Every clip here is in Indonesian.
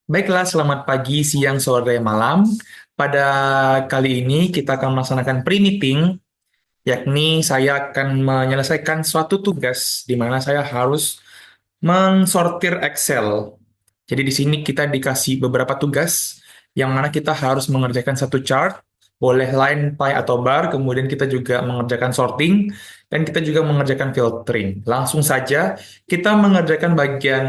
Baiklah, selamat pagi, siang, sore, malam. Pada kali ini kita akan melaksanakan pre-meeting, yakni saya akan menyelesaikan suatu tugas di mana saya harus mensortir Excel. Jadi di sini kita dikasih beberapa tugas, yang mana kita harus mengerjakan satu chart, boleh line, pie, atau bar, kemudian kita juga mengerjakan sorting, dan kita juga mengerjakan filtering. Langsung saja, kita mengerjakan bagian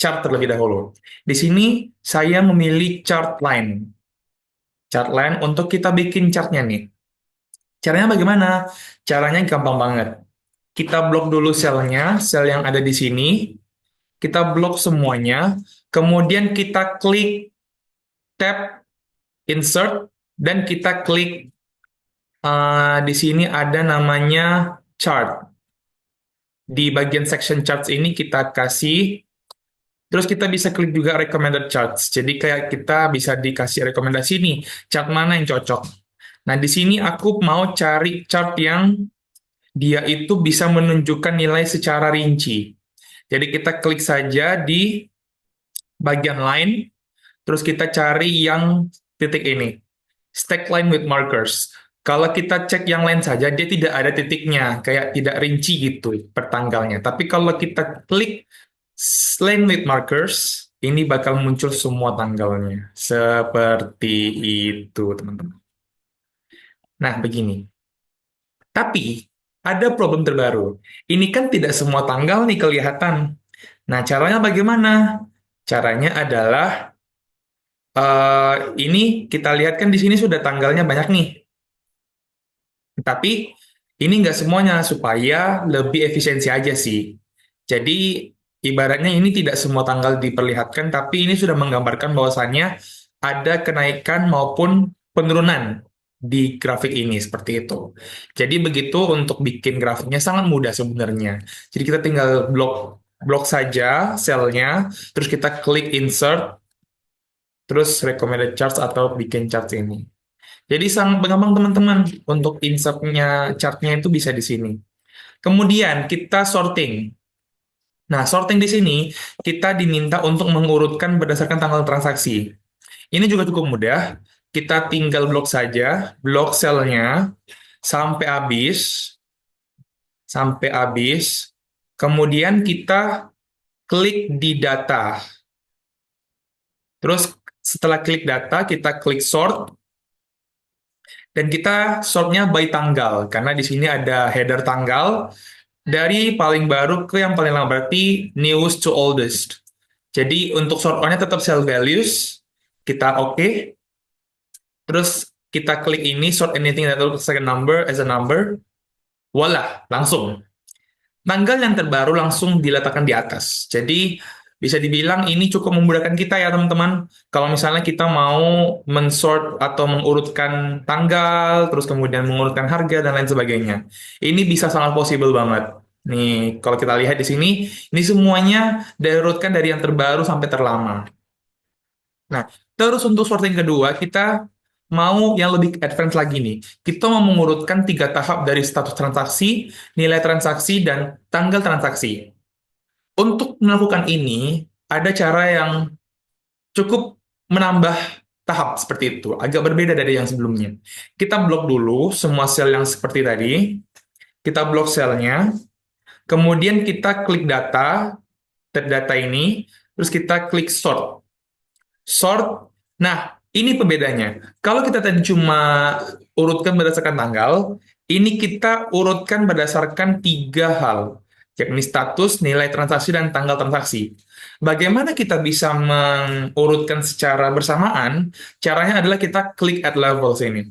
chart terlebih dahulu. Di sini saya memilih chart line. Chart line untuk kita bikin chartnya nih. Caranya bagaimana? Caranya gampang banget. Kita blok dulu selnya, sel yang ada di sini. Kita blok semuanya. Kemudian kita klik tab insert dan kita klik di sini ada namanya chart. Di bagian section charts ini kita kasih. Terus kita bisa klik juga recommended charts. Jadi kayak kita bisa dikasih rekomendasi nih, chart mana yang cocok. Nah, di sini aku mau cari chart yang dia itu bisa menunjukkan nilai secara rinci. Jadi kita klik saja di bagian line, terus kita cari yang titik ini, stack line with markers. Kalau kita cek yang lain saja, dia tidak ada titiknya, kayak tidak rinci gitu per tanggalnya. Tapi kalau kita klik line with markers, ini bakal muncul semua tanggalnya. Seperti itu, teman-teman. Nah, begini. Tapi, ada problem terbaru. Ini kan tidak semua tanggal nih kelihatan. Nah, caranya bagaimana? Caranya adalah, ini kita lihat kan di sini sudah tanggalnya banyak nih. Tapi, ini nggak semuanya, supaya lebih efisiensi aja sih. Jadi, ibaratnya ini tidak semua tanggal diperlihatkan, tapi ini sudah menggambarkan bahwasannya ada kenaikan maupun penurunan di grafik ini, seperti itu. Jadi, begitu untuk bikin grafiknya sangat mudah sebenarnya. Jadi, kita tinggal blok blok saja selnya, terus kita klik insert, terus recommended charts atau bikin chart ini. Jadi sangat gampang teman-teman untuk insertnya chartnya itu bisa di sini. Kemudian kita sorting. Nah, sorting di sini kita diminta untuk mengurutkan berdasarkan tanggal transaksi. Ini juga cukup mudah. Kita tinggal blok saja, blok selnya sampai habis, sampai habis. Kemudian kita klik di data. Terus setelah klik data, kita klik sort. Dan kita sortnya by tanggal, karena di sini ada header tanggal, dari paling baru ke yang paling lama, berarti newest to oldest. Jadi untuk sort on-nya tetap cell values, kita oke. Terus kita klik ini, sort anything that looks like a number as a number. Voila, langsung. Tanggal yang terbaru langsung diletakkan di atas. Jadi bisa dibilang ini cukup memudahkan kita ya teman-teman. Kalau misalnya kita mau mensort atau mengurutkan tanggal, terus kemudian mengurutkan harga dan lain sebagainya. Ini bisa sangat possible banget. Nih, kalau kita lihat di sini, ini semuanya diurutkan dari yang terbaru sampai terlama. Nah, terus untuk sorting kedua, kita mau yang lebih advance lagi nih. Kita mau mengurutkan 3 tahap dari status transaksi, nilai transaksi, dan tanggal transaksi. Untuk melakukan ini, ada cara yang cukup menambah tahap seperti itu, agak berbeda dari yang sebelumnya. Kita blok dulu semua sel yang seperti tadi, kita blok selnya, kemudian kita klik data, tab data ini, terus kita klik sort. Sort. Nah, ini pembedanya. Kalau kita tadi cuma urutkan berdasarkan tanggal, ini kita urutkan berdasarkan 3 hal, yakni status, nilai transaksi, dan tanggal transaksi. Bagaimana kita bisa mengurutkan secara bersamaan? Caranya adalah kita klik add levels ini.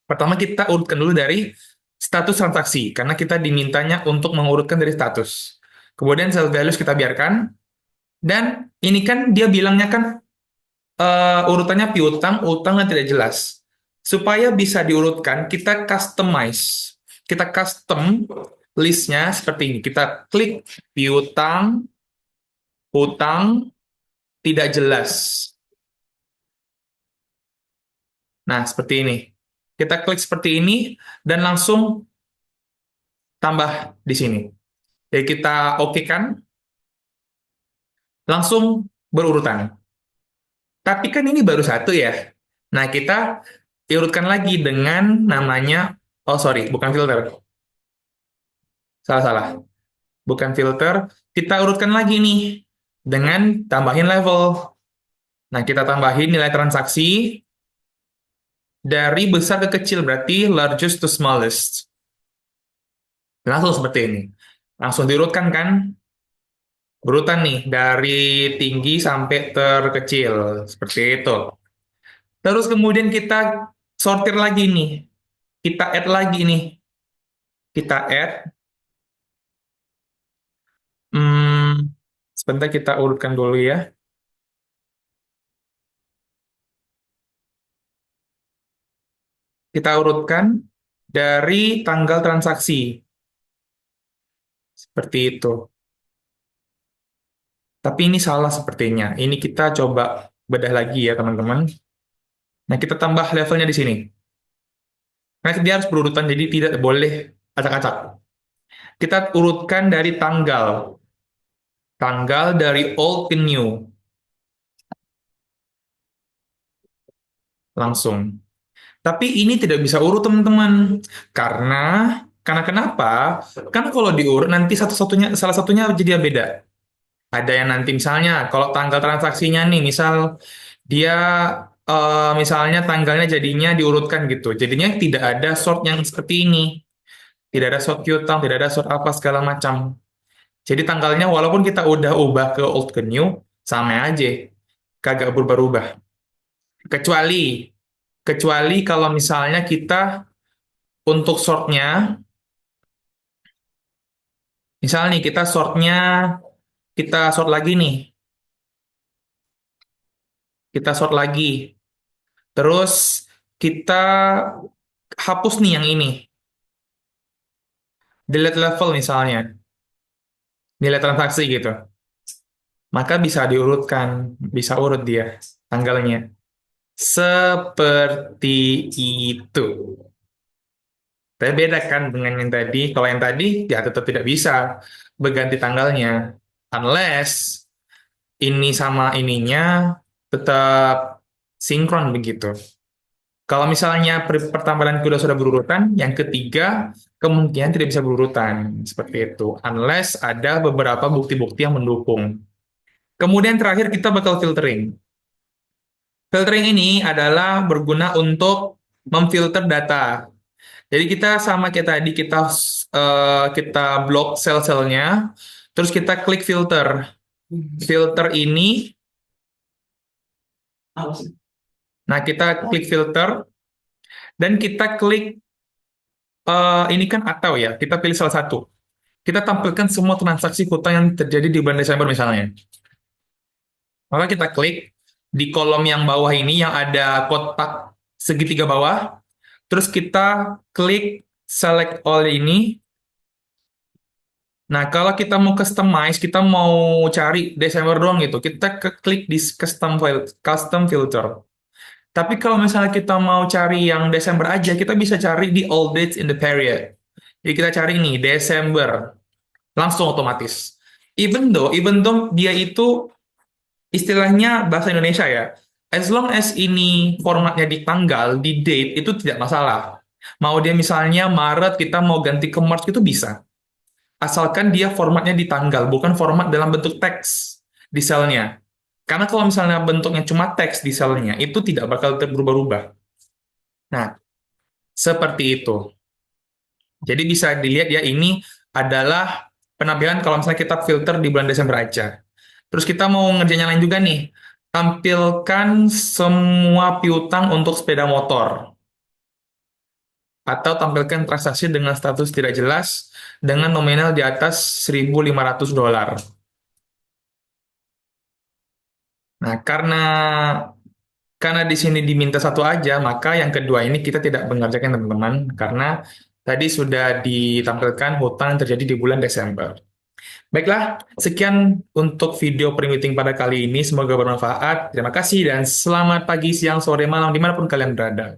Pertama kita urutkan dulu dari status transaksi, karena kita dimintanya untuk mengurutkan dari status. Kemudian sell values kita biarkan, dan ini kan dia bilangnya kan urutannya piutang, utang, dan tidak jelas. Supaya bisa diurutkan, kita customize. Kita custom listnya seperti ini. Kita klik piutang, utang, tidak jelas. Nah, seperti ini. Kita klik seperti ini, dan langsung tambah di sini. Jadi kita oke kan. langsung berurutan. Tapi kan ini baru satu ya. Nah, kita urutkan lagi dengan namanya, oh sorry, bukan filter. Salah-salah. Bukan filter. Kita urutkan lagi nih dengan tambahin level. Nah, kita tambahin nilai transaksi dari besar ke kecil, berarti largest to smallest. Langsung seperti ini. Langsung diurutkan kan? Berurutan nih, dari tinggi sampai terkecil. Seperti itu. Terus kemudian kita sortir lagi nih. Kita add lagi nih. Kita add. Hmm, sebentar kita urutkan dulu ya. Kita urutkan dari tanggal transaksi. Seperti itu. Tapi ini salah sepertinya. Ini kita coba bedah lagi ya teman-teman. Nah, kita tambah levelnya di sini. Nah, dia harus berurutan, jadi tidak boleh acak-acak. Kita urutkan dari tanggal. Tanggal dari old ke new. Langsung. Tapi ini tidak bisa urut, teman-teman. Karena kenapa? Karena kalau diurut, nanti salah satunya jadi beda. Ada yang nanti misalnya, kalau tanggal transaksinya nih, misal dia misalnya tanggalnya jadinya diurutkan gitu. Jadinya tidak ada sort yang seperti ini. Tidak ada sort piutang, tidak ada sort apa segala macam. Jadi tanggalnya walaupun kita udah ubah ke old ke new, sama aja. Kagak berubah-ubah. Kecuali, kecuali kalau misalnya kita untuk sortnya, misal nih kita sort lagi nih. Kita sort lagi. Terus kita hapus nih yang ini. Delete level misalnya. Nilai transaksi gitu. Maka bisa diurutkan. Bisa urut dia tanggalnya. Seperti itu. Tapi beda kan dengan yang tadi. Kalau yang tadi, ya tetap tidak bisa berganti tanggalnya. Unless ini sama ininya tetap sinkron begitu. Kalau misalnya pertama dan kedua sudah berurutan, yang ketiga kemungkinan tidak bisa berurutan. Seperti itu. Unless ada beberapa bukti-bukti yang mendukung. Kemudian terakhir kita bakal filtering. Filtering ini adalah berguna untuk memfilter data. Jadi kita sama kayak tadi kita blok sel-selnya, terus kita klik filter. Filter ini, nah kita klik filter dan kita klik ini kan atau ya, kita pilih salah satu. Kita tampilkan semua transaksi hutang yang terjadi di bulan Desember misalnya. Maka kita klik di kolom yang bawah ini yang ada kotak segitiga bawah, terus kita klik select all ini. Nah, kalau kita mau customize, kita mau cari Desember doang gitu, kita klik di custom filter. Tapi kalau misalnya kita mau cari yang Desember aja, kita bisa cari di all dates in the period. Jadi kita cari nih Desember, langsung otomatis. Even though dia itu istilahnya bahasa Indonesia ya. As long as ini formatnya di tanggal, di date, itu tidak masalah. Mau dia misalnya Maret, kita mau ganti ke March, itu bisa. Asalkan dia formatnya di tanggal, bukan format dalam bentuk teks di selnya. Karena kalau misalnya bentuknya cuma teks di selnya, itu tidak bakal berubah-ubah. Nah, seperti itu. Jadi bisa dilihat ya, ini adalah penampilan kalau misalnya kita filter di bulan Desember aja. Terus kita mau ngerjain yang lain juga nih. Tampilkan semua piutang untuk sepeda motor. Atau tampilkan transaksi dengan status tidak jelas dengan nominal di atas $1.500. Nah, karena di sini diminta satu aja, maka yang kedua ini kita tidak mengerjakan teman-teman karena tadi sudah ditampilkan hutang yang terjadi di bulan Desember. Baiklah, sekian untuk video pre-meeting pada kali ini. Semoga bermanfaat. Terima kasih dan selamat pagi, siang, sore, malam, dimanapun kalian berada.